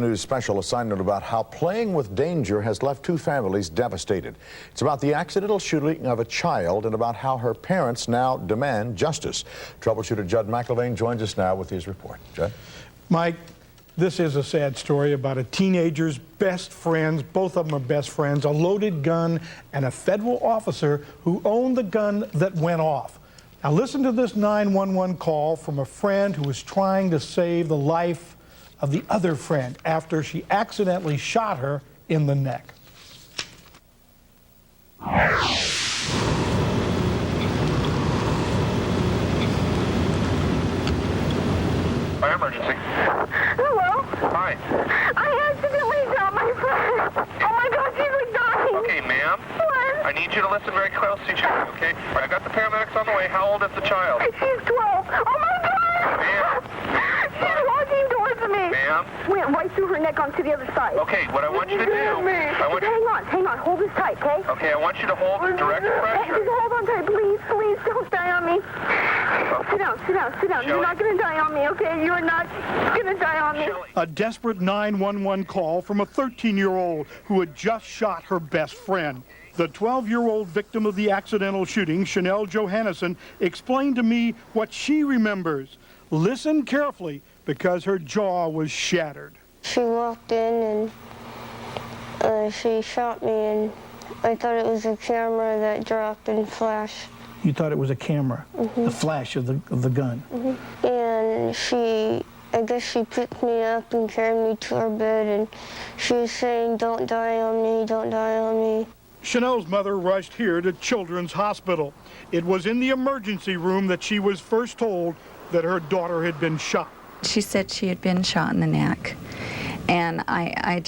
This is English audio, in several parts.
News special assignment about how playing with danger has left two families devastated. It's about the accidental shooting of a child and about how her parents now demand justice. Troubleshooter Judd McIlvaine joins us now with his report. Judd? Mike, this is a sad story about a teenager's best friends, both of them are best friends, a loaded gun, and a federal officer who owned the gun that went off. Now listen to this 911 call from a friend who was trying to save the life of the other friend after she accidentally shot her in the neck. Fire emergency. Hello? Hi. I accidentally shot my friend. Oh my God, she's like dying. Okay, ma'am. What? I need you to listen very closely to me, okay? All right, I got the paramedics on the way. How old is the child? She's 12. Oh my God! Ma'am. She's walking towards me. Ma'am. Went right through her neck onto the other side. Okay, what I want you to do... Hang on. Hold this tight, okay? Okay, I want you to hold direct pressure. Just hold on tight, please. Please don't die on me. Sit down. You're not going to die on me, okay? You're not going to die on me. A desperate 911 call from a 13-year-old who had just shot her best friend. The 12-year-old victim of the accidental shooting, Chanel Johannesson, explained to me what she remembers. Listen carefully, because her jaw was shattered. She walked in and she shot me, and I thought it was a camera that dropped and flashed. You thought it was a camera, the flash of the gun. And I guess she picked me up and carried me to her bed, and she was saying, "Don't die on me, don't die on me." Chanel's mother rushed here to Children's Hospital. It was in the emergency room that she was first told that her daughter had been shot. She said she had been shot in the neck, and I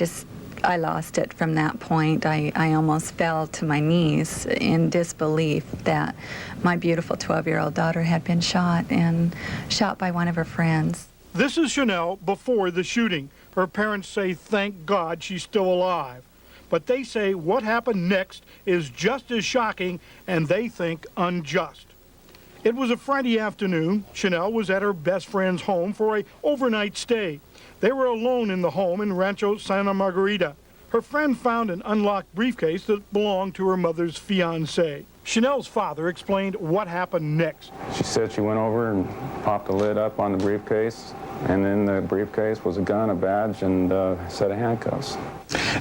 lost it from that point. I almost fell to my knees in disbelief that my beautiful 12-year-old daughter had been shot, and shot by one of her friends. This is Chanel before the shooting. Her parents say, thank God she's still alive. But they say what happened next is just as shocking, and they think unjust. It was a Friday afternoon. Chanel was at her best friend's home for an overnight stay. They were alone in the home in Rancho Santa Margarita. Her friend found an unlocked briefcase that belonged to her mother's fiancé. Chanel's father explained what happened next. She said she went over and popped the lid up on the briefcase, and in the briefcase was a gun, a badge, and a set of handcuffs.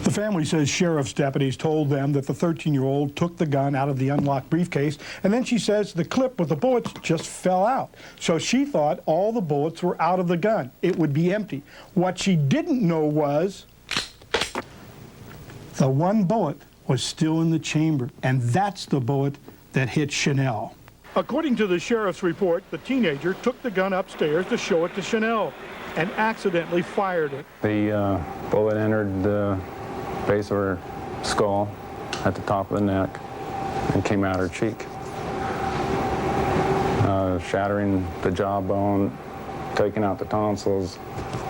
The family says sheriff's deputies told them that the 13-year-old took the gun out of the unlocked briefcase, and then she says the clip with the bullets just fell out. So she thought all the bullets were out of the gun. It would be empty. What she didn't know was the one bullet was still in the chamber, and that's the bullet that hit Chanel. According to the sheriff's report, the teenager took the gun upstairs to show it to Chanel and accidentally fired it. The bullet entered the base of her skull at the top of the neck and came out her cheek, shattering the jawbone, taking out the tonsils,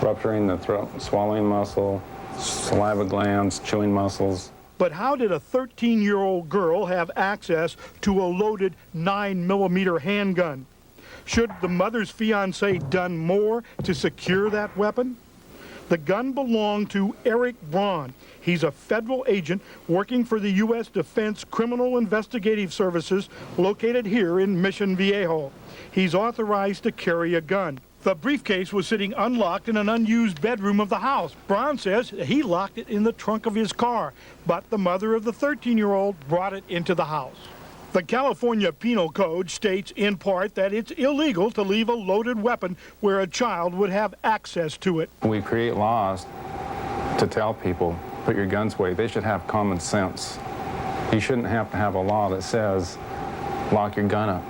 rupturing the throat, swallowing muscle, saliva glands, chewing muscles. But how did a 13-year-old girl have access to a loaded 9mm handgun? Should the mother's fiancé done more to secure that weapon? The gun belonged to Eric Braun. He's a federal agent working for the U.S. Defense Criminal Investigative Services located here in Mission Viejo. He's authorized to carry a gun. The briefcase was sitting unlocked in an unused bedroom of the house. Braun says he locked it in the trunk of his car, but the mother of the 13-year-old brought it into the house. The California Penal Code states in part that it's illegal to leave a loaded weapon where a child would have access to it. We create laws to tell people, put your guns away. They should have common sense. You shouldn't have to have a law that says, lock your gun up.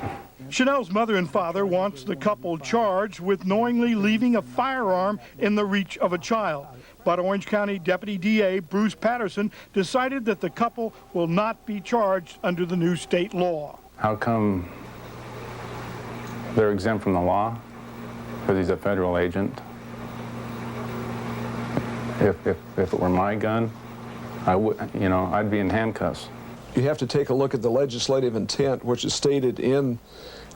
Chanel's mother and father wants the couple charged with knowingly leaving a firearm in the reach of a child. But Orange County Deputy DA Bruce Patterson decided that the couple will not be charged under the new state law. How come they're exempt from the law? Because he's a federal agent. If it were my gun, I'd be in handcuffs. You have to take a look at the legislative intent, which is stated in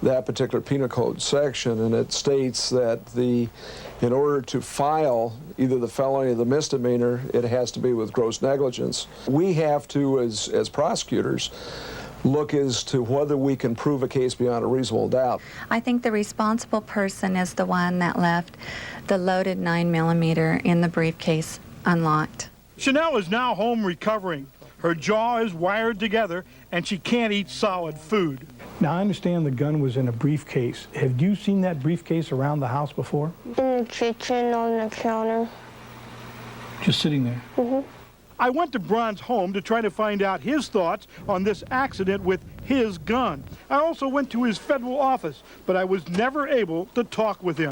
that particular penal code section, and it states that in order to file either the felony or the misdemeanor, it has to be with gross negligence. We have to, as prosecutors, look as to whether we can prove a case beyond a reasonable doubt. I think the responsible person is the one that left the loaded 9mm in the briefcase unlocked. Chanel is now home recovering. Her jaw is wired together, and she can't eat solid food. Now, I understand the gun was in a briefcase. Have you seen that briefcase around the house before? In the kitchen, on the counter. Just sitting there? Mm-hmm. I went to Braun's home to try to find out his thoughts on this accident with his gun. I also went to his federal office, but I was never able to talk with him.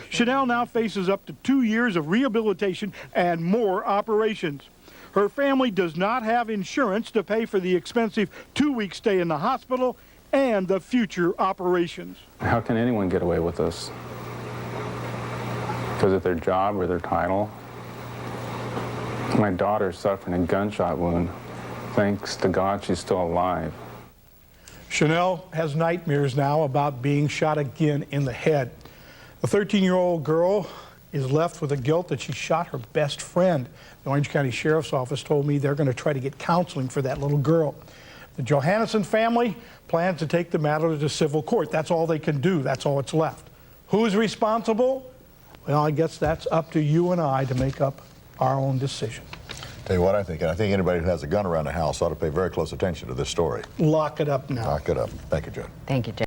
Chanel now faces up to 2 years of rehabilitation and more operations. Her family does not have insurance to pay for the expensive 2-week stay in the hospital and the future operations. How can anyone get away with this? Because of their job or their title? My daughter's suffering a gunshot wound. Thanks to God, she's still alive. Chanel has nightmares now about being shot again in the head. The 13-year-old girl is left with the guilt that she shot her best friend. The Orange County Sheriff's Office told me they're going to try to get counseling for that little girl. The Johannesson family plans to take the matter to civil court. That's all they can do. That's all that's left. Who's responsible? Well, I guess that's up to you and I to make up our own decision. Tell you what I think. I think anybody who has a gun around the house ought to pay very close attention to this story. Lock it up now. Lock it up. Thank you, Judd. Thank you, Jeff.